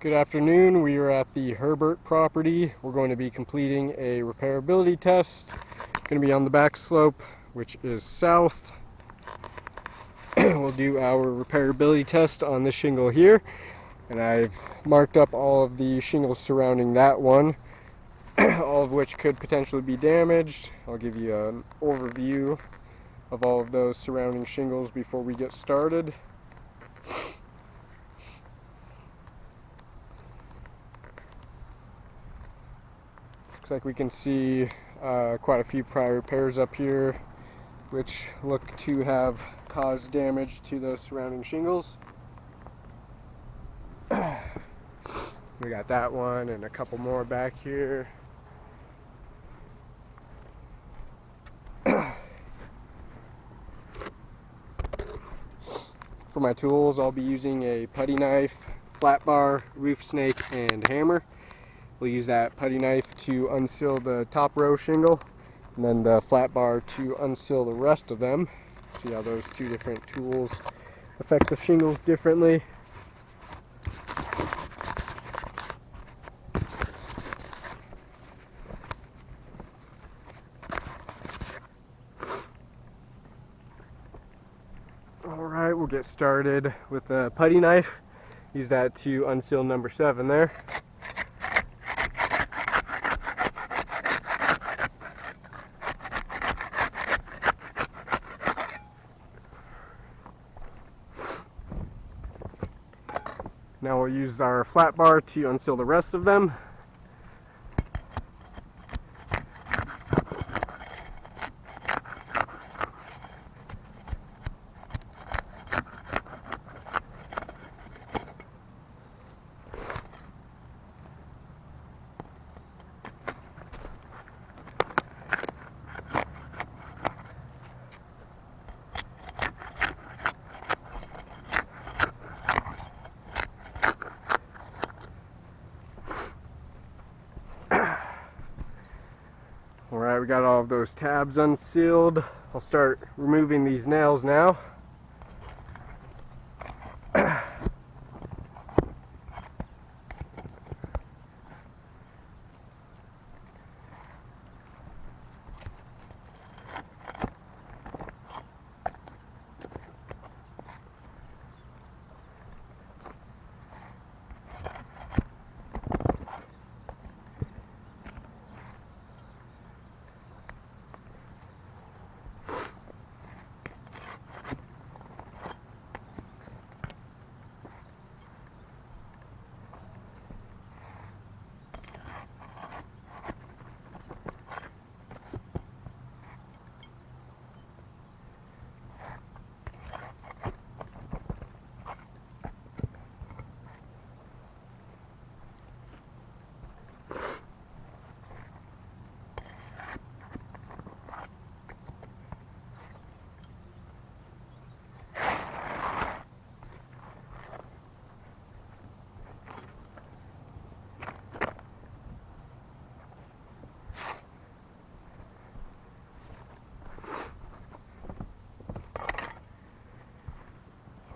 Good afternoon. We are at the Herbert property. We're going to be completing a repairability test. Going to be on the back slope, which is south. We'll do our repairability test on this shingle here, and I've marked up all of the shingles surrounding that one, all of which could potentially be damaged. I'll give you an overview of all of those surrounding shingles before we get started. Looks like we can see quite a few prior repairs up here, which look to have caused damage to those surrounding shingles. We got that one and a couple more back here. For my tools, I'll be using a putty knife, flat bar, roof snake, and hammer. We'll use that putty knife to unseal the top row shingle, and then the flat bar to unseal the rest of them. See how those two different tools affect the shingles differently. Alright, we'll get started with the putty knife. Use that to unseal number 7 there. Now we'll use our flat bar to unseal the rest of them. Alright, we got all of those tabs unsealed. I'll start removing these nails now.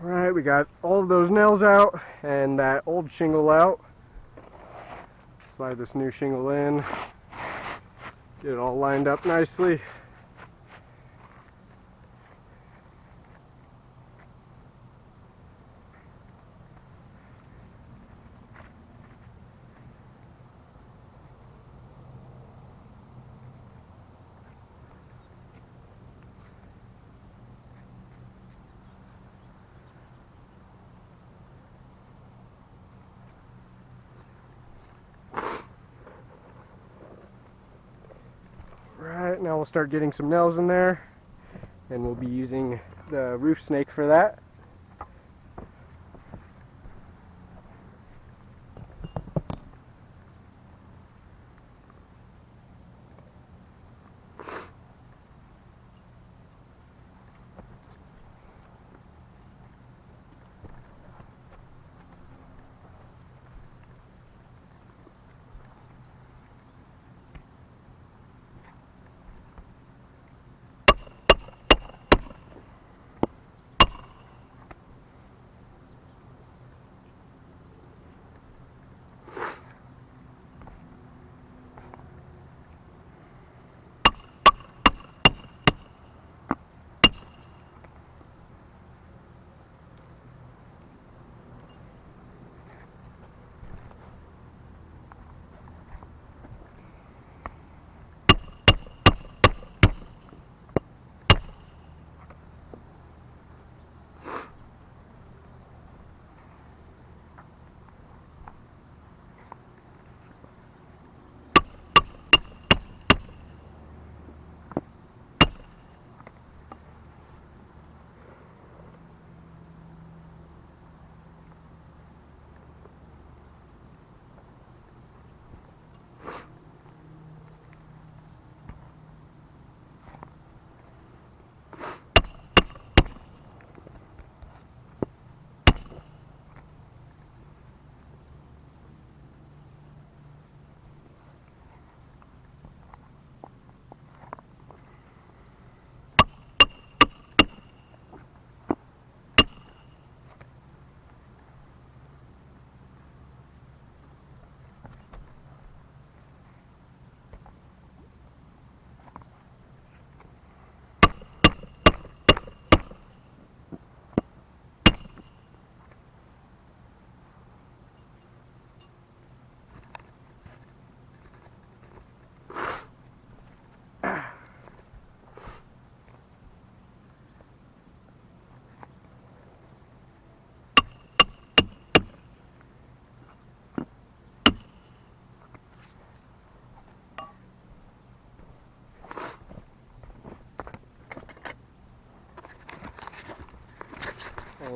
Alright, we got all of those nails out and that old shingle out. Slide this new shingle in, get it all lined up nicely. Right, now we'll start getting some nails in there, and we'll be using the roof snake for that.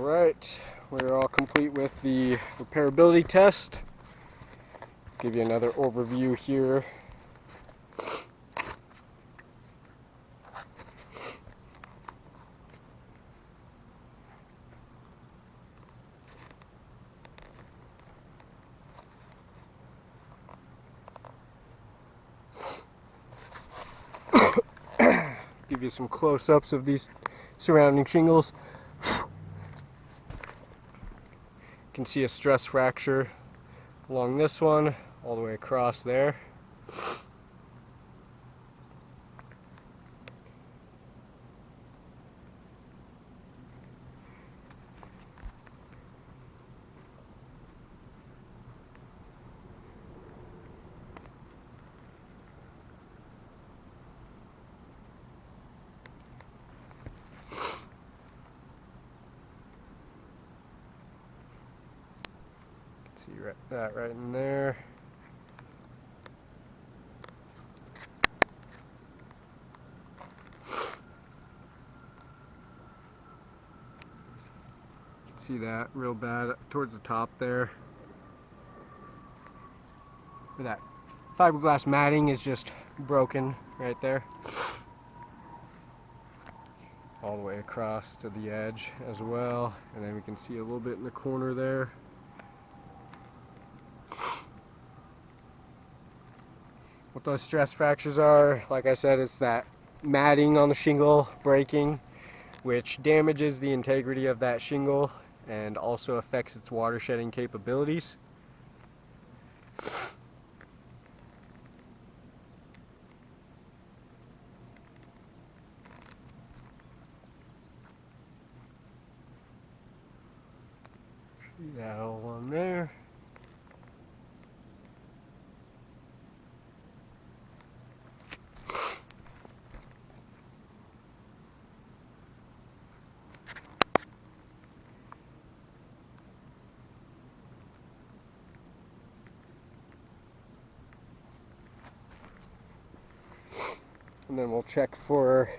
Alright, we're all complete with the repairability test. Give you another overview here. Give you some close-ups of these surrounding shingles. You can see a stress fracture along this one, all the way across there. See that right in there. You can see that real bad towards the top there. That fiberglass matting is just broken right there. All the way across to the edge as well. And then we can see a little bit in the corner there. What those stress fractures are, like I said, it's that matting on the shingle breaking, which damages the integrity of that shingle and also affects its water shedding capabilities. See that all on there. And then we'll check for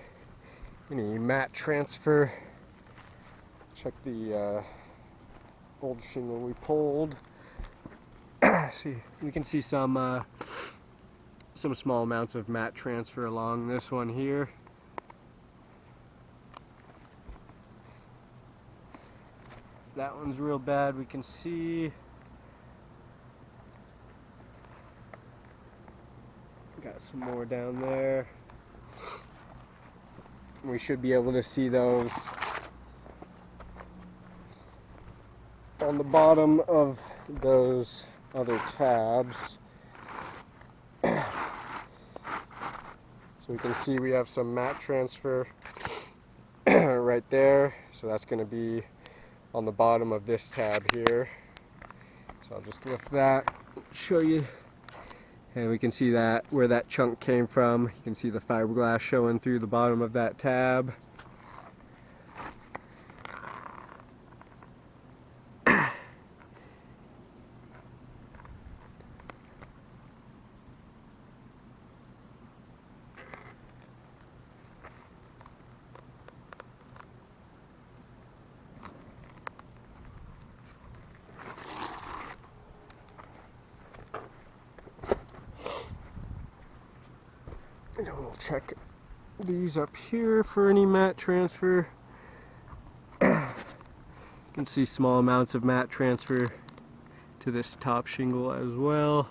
any mat transfer. Check the old shingle we pulled. See, we can see some small amounts of mat transfer along this one here. That one's real bad. We can see. Got some more down there. We should be able to see those on the bottom of those other tabs. So we can see we have some mat transfer right there. So that's going to be on the bottom of this tab here. So I'll just lift that, show you. And we can see that where that chunk came from. You can see the fiberglass showing through the bottom of that tab. And we'll check these up here for any mat transfer. You can see small amounts of mat transfer to this top shingle as well.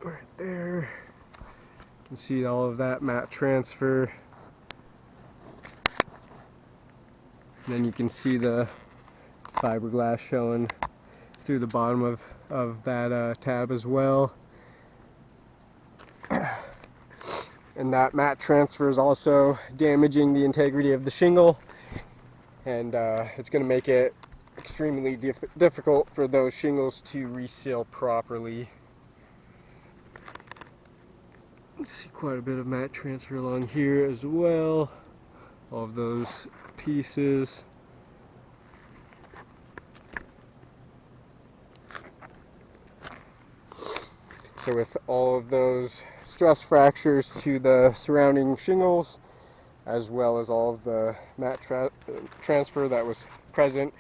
Right there. You can see all of that mat transfer. And then you can see the fiberglass showing through the bottom of that tab as well. And that mat transfer is also damaging the integrity of the shingle, and it's going to make it extremely difficult for those shingles to reseal properly. You see quite a bit of mat transfer along here as well. All of those pieces. So with all of those stress fractures to the surrounding shingles, as well as all of the mat transfer that was present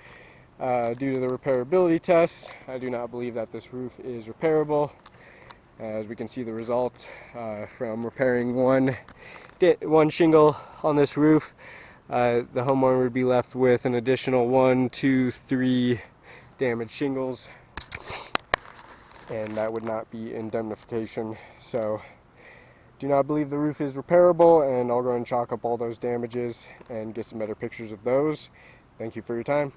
due to the repairability test, I do not believe that this roof is repairable. As we can see the result from repairing one shingle on this roof, the homeowner would be left with an additional 1, 2, 3 damaged shingles, and that would not be indemnification. So do not believe the roof is repairable, and I'll go and chalk up all those damages and get some better pictures of those. Thank you for your time.